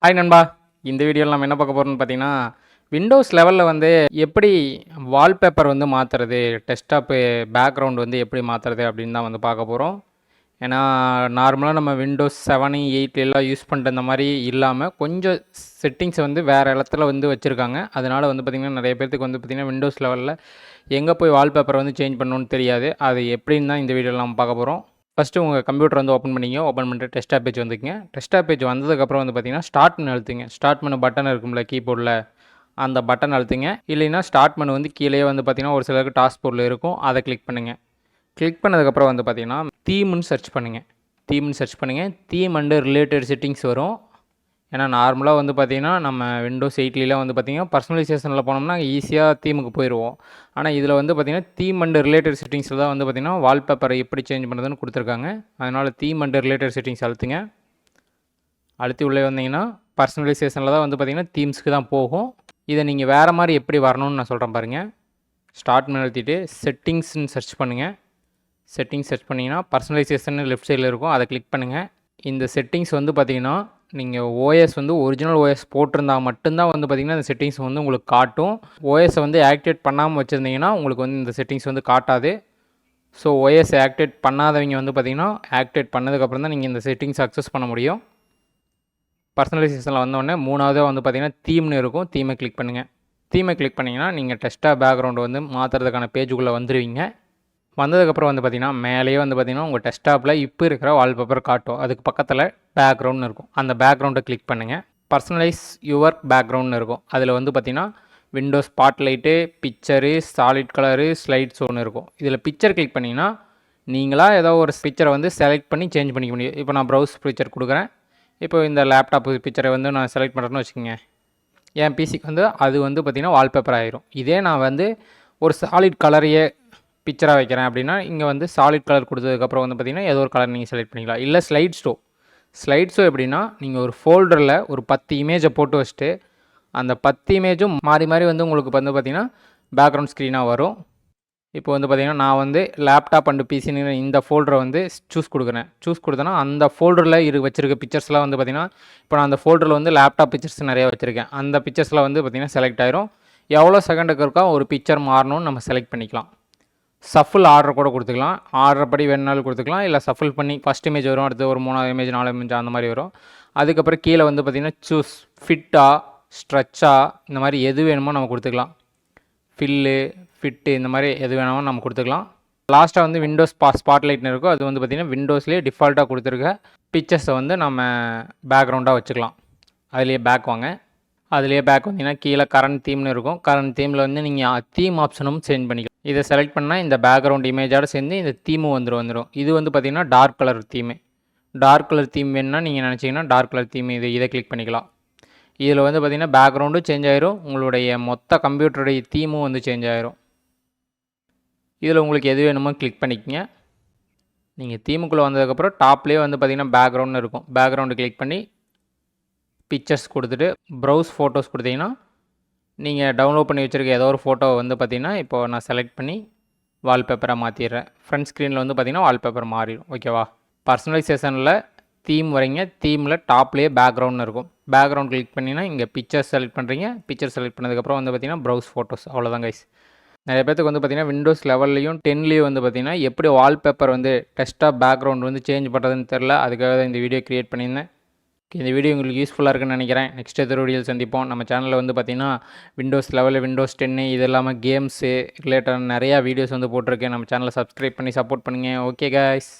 Hi நண்பா. இந்த வீடியோவில் நம்ம என்ன பார்க்க போகிறோம்னு பார்த்தீங்கன்னா, விண்டோஸ் லெவலில் வந்து எப்படி வால்பேப்பர் வந்து மாற்றுறது, டெஸ்க்டாப்பு பேக்ரவுண்ட் வந்து எப்படி மாற்றுறது அப்படின்னு தான் வந்து பார்க்க போகிறோம். ஏன்னா நார்மலாக நம்ம விண்டோஸ் 7, 8 எல்லாம் யூஸ் பண்ணுற இந்த மாதிரி இல்லாமல் கொஞ்சம் செட்டிங்ஸ் வந்து வேறு இடத்துல வந்து வச்சுருக்காங்க. அதனால் வந்து பார்த்திங்கன்னா நிறைய பேர்த்துக்கு வந்து பார்த்திங்கன்னா விண்டோஸ் லெவலில் எங்கே போய் வால்பேப்பர் வந்து சேஞ்ச் பண்ணணும்னு தெரியாது. அது எப்படின்னு தான் இந்த வீடியோவில் நம்ம பார்க்க போகிறோம். ஃபஸ்ட்டு உங்கள் கம்ப்யூட்டர் வந்து ஓப்பன் பண்ணிங்க. ஓப்பன் பண்ணிட்டு டெஸ்க்டாப் பேஜ் வந்துக்குங்க. டெஸ்க்டாப் பேஜ் வந்ததுக்கப்புறம் வந்து பார்த்தீங்கன்னா ஸ்டார்ட் மெனு அழுத்துங்க. ஸ்டார்ட் மெனு பட்டன் இருக்கும்ல கீபோர்டில், அந்த பட்டன் அழுத்துங்க. இல்லைன்னா ஸ்டார்ட் மெனு வந்து கீழே வந்து பார்த்தீங்கன்னா ஒரு சிலருக்கு டாஸ்க் போர்டில் இருக்கும், அதை கிளிக் பண்ணுங்கள். கிளிக் பண்ணதுக்கப்புறம் வந்து பார்த்தீங்கன்னா தீம்னு சர்ச் பண்ணுங்கள். தீம் அண்டு ரிலேட்டட் செட்டிங்ஸ் வரும். ஏன்னா நார்மலாக வந்து பார்த்திங்கன்னா நம்ம விண்டோஸ் 8லாம் வந்து பார்த்திங்கன்னா பர்சனலைசேஷனில் போனோம்னா ஈஸியாக தீமுக்கு போயிடுவோம். ஆனால் இதில் வந்து பார்த்திங்கன்னா தீம் அண்ட் ரிலேட்டட் செட்டிங்ஸில் தான் வந்து பார்த்திங்கன்னா வால்பேப்பரை எப்படி சேஞ்ச் பண்ணுறதுன்னு கொடுத்துருக்காங்க. அதனால் தீம் அண்ட் ரிலேட்டட் செட்டிங்ஸ் அழுத்துங்க. அழுத்தி உள்ளே வந்தீங்கன்னா பர்சனலைசேஷனில் தான் வந்து பார்த்திங்கன்னா தீம்ஸ்க்கு தான் போகும். இதை நீங்கள் வேறு மாதிரி எப்படி வரணும்னு நான் சொல்கிறேன் பாருங்கள். ஸ்டார்ட் பண்ணி அழுத்திட்டு செட்டிங்ஸ்ன்னு சர்ச் பண்ணுங்கள். செட்டிங்ஸ் சர்ச் பண்ணிங்கன்னா பர்சனலைசேஷன் லெஃப்ட் சைடில் இருக்கும், அதை கிளிக் பண்ணுங்கள். இந்த செட்டிங்ஸ் வந்து பார்த்திங்கன்னா நீங்கள் ஓஎஸ் வந்து ஒரிஜினல் ஓஎஸ் போட்டிருந்தால் மட்டும்தான் வந்து பார்த்திங்கன்னா இந்த செட்டிங்ஸ் வந்து உங்களுக்கு காட்டும். ஓஎஸை வந்து ஆக்டிவேட் பண்ணாமல் வச்சுருந்தீங்கன்னா உங்களுக்கு வந்து இந்த செட்டிங்ஸ் வந்து காட்டாது. ஸோ ஓஎஸ் ஆக்டிவேட் பண்ணாதவங்க வந்து பார்த்திங்கன்னா ஆக்டிவேட் பண்ணதுக்கப்புறம் தான் நீங்கள் இந்த செட்டிங்ஸ் அக்சஸ் பண்ண முடியும். பர்சனலைசேஷனில் வந்தோடனே மூணாவதாக வந்து பார்த்திங்கன்னா தீம்னு இருக்கும், தீமை கிளிக் பண்ணுங்கள். தீமை கிளிக் பண்ணிங்கன்னா நீங்கள் டெஸ்க்டாப் பேக்ரவுண்டு வந்து மாற்றுறதுக்கான பேஜுக்குள்ளே வந்துடுவீங்க. வந்ததுக்கப்புறம் வந்து பார்த்திங்கன்னா மேலேயே வந்து பார்த்திங்கன்னா உங்கள் டெஸ்க்டாப்பில் இப்போ இருக்கிற வால்பேப்பர் காட்டும். அதுக்கு பக்கத்தில் பேக்ரவுண்ட்னு இருக்கும், அந்த பேக்ரவுண்டை கிளிக் பண்ணுங்கள். பர்சனலைஸ் யுவர் பேக்ரவுண்ட்னு இருக்கும். அதில் வந்து பார்த்திங்கன்னா Windows spotlight, picture, solid colour, slides ஒன்று இருக்கும். இதில் பிக்சர் கிளிக் பண்ணிங்கன்னா நீங்களாக ஏதோ ஒரு பிக்சரை வந்து செலக்ட் பண்ணி சேஞ்ச் பண்ணிக்க முடியும். இப்போ நான் ப்ரௌஸ் பிக்சர் கொடுக்குறேன். இப்போ இந்த லேப்டாப் பிக்சரை வந்து நான் செலக்ட் பண்ணுறேன்னு வச்சுக்கோங்க. என் பிசிக்கு வந்து அது வந்து பார்த்திங்கன்னா வால்பேப்பர் ஆகிரும். இதே நான் வந்து ஒரு சாலிட் கலரையே பிக்சராக வைக்கிறேன் அப்படின்னா இங்கே வந்து சாலிட் கலர் கொடுத்ததுக்கப்புறம் வந்து பார்த்திங்கன்னா ஏதோ ஒரு கலர் நீங்கள் செலக்ட் பண்ணிக்கலாம். இல்லை ஸ்லைட் ஷோ எப்படின்னா நீங்கள் ஒரு ஃபோல்டரில் ஒரு 10 இமேஜை போட்டு வச்சுட்டு அந்த 10 இமேஜும் மாறி மாறி வந்து உங்களுக்கு வந்து பார்த்திங்கன்னா பேக்ரவுண்ட் ஸ்க்ரீனாக வரும். இப்போ வந்து பார்த்திங்கன்னா நான் வந்து லேப்டாப் அண்டு பிசின்னு இந்த ஃபோல்டரை வந்து சூஸ் கொடுத்தேன்னா அந்த ஃபோல்டரில் வச்சுருக்க பிக்சர்ஸ்லாம் வந்து பார்த்திங்கன்னா இப்போ நான் அந்த ஃபோல்டரில் வந்து லேப்டாப் பிக்சர்ஸ் நிறையா வச்சுருக்கேன். அந்த பிக்சர்ஸில் வந்து பார்த்திங்கன்னா செலக்ட் ஆயிரும். எவ்வளோ செகண்டுக்கு இருக்கா ஒரு பிக்சர் மாறணும்னு நம்ம செலக்ட் பண்ணிக்கலாம். சஃபிள் ஆர்டர் கூட கொடுத்துக்கலாம். ஆர்டர் படி வேணுனாலும் கொடுத்துக்கலாம். இல்லை சஃபிள் பண்ணி ஃபஸ்ட் இமேஜ் வரும், அடுத்து ஒரு 3வது இமேஜ் 4வது இமேஜ் அந்த மாதிரி வரும். அதுக்கப்புறம் கீழே வந்து பார்த்திங்கன்னா சூஸ் ஃபிட்டா ஸ்ட்ரெச்சா இந்த மாதிரி எது வேணுமோ நம்ம கொடுத்துக்கலாம். ஃபிட்டு இந்த மாதிரி எது வேணுமோ நம்ம கொடுத்துக்கலாம். லாஸ்ட்டாக வந்து விண்டோஸ் ஸ்பாட்லைட்னு இருக்கும். அது வந்து பார்த்திங்கன்னா விண்டோஸ்லேயே டிஃபால்ட்டாக கொடுத்துருக்க பிக்சர்ஸை வந்து நம்ம பேக்ரவுண்டாக வச்சுக்கலாம். அதுலேயே பேக் வாங்க. அதுலேயே பேக் வந்தீங்கன்னா கீழே கரண்ட் தீம்னு இருக்கும். கரண்ட் தீமில் வந்து நீங்கள் தீம் ஆப்ஷனும் சேஞ்ச் பண்ணிக்கலாம். இதை செலக்ட் பண்ணால் இந்த பேக்ரவுண்ட் இமேஜோடு சேர்ந்து இந்த தீமும் வந்துடும். இது வந்து பார்த்திங்கன்னா டார்க் கலர் தீம் வேணுன்னா நீங்கள் நினச்சிங்கன்னா டார்க் கலர் தீம் இதை கிளிக் பண்ணிக்கலாம். இதில் வந்து பார்த்திங்கன்னா பேக்ரவுண்டும் சேஞ்ச் ஆயிரும், உங்களுடைய மொத்த கம்ப்யூட்டருடைய தீமும் வந்து சேஞ்ச் ஆயிரும். இதில் உங்களுக்கு எது வேணுமோ கிளிக் பண்ணிக்கங்க. நீங்கள் தீமுக்குள்ளே வந்ததுக்கப்புறம் டாப்லேயே வந்து பார்த்திங்கன்னா பேக்ரவுண்ட்னு இருக்கும். பேக்ரவுண்டு கிளிக் பண்ணி பிக்சர்ஸ் கொடுத்துட்டு ப்ரௌஸ் ஃபோட்டோஸ் கொடுத்தீங்கன்னா நீங்கள் டவுன்லோட் பண்ணி வச்சுருக்க ஏதோ ஒரு ஃபோட்டோவை வந்து பார்த்திங்கன்னா இப்போது நான் செலக்ட் பண்ணி வால்பேப்பராக மாற்றிடுறேன். ஃப்ரண்ட் ஸ்க்ரீனில் வந்து பார்த்திங்கன்னா வால்பேப்பர் மாறிடும். ஓகேவா? பர்சனலைசேஷனில் தீம் வரீங்க. தீமில் டாப்லேயே பேக்ரவுண்ட்னு இருக்கும். பேக்ரவுண்ட் கிளிக் பண்ணிங்கன்னா இங்கே பிக்சர் செலக்ட் பண்ணுறீங்க. பிக்சர் செலக்ட் பண்ணதுக்கப்புறம் வந்து பார்த்திங்கன்னா ப்ரௌஸ் ஃபோட்டோஸ். அவ்வளோதான் கைஸ். நிறைய பேருக்கு வந்து பார்த்திங்கன்னா விண்டோஸ் லெவல்லையும் 10லேயும் வந்து பார்த்திங்கன்னா எப்படி வால்பேப்பர் வந்து டெஸ்க்டாப் பேக்ரவுண்ட் வந்து சேஞ்ச் பண்ணுறதுன்னு தெரில. அதுக்காக தான் இந்த வீடியோ க்ரியேட் பண்ணியிருந்தேன். இந்த வீடியோ உங்களுக்கு யூஸ்ஃபுல்லாக இருக்குன்னு நினைக்கிறேன். நெக்ஸ்ட் எதிர் வீடியோவில் சந்திப்போம். நம்ம சேனலில் வந்து பார்த்திங்கன்னா விண்டோஸ் லெவலில் விண்டோஸ் 10 இது இல்லாமல் கேம்ஸு ரிலேட்டட் நிறையா வீடியோஸ் வந்து போட்டிருக்கேன். நம்ம சேனலை சப்ஸ்கிரைப் பண்ணி சப்போர்ட் பண்ணுங்கள். Okay guys.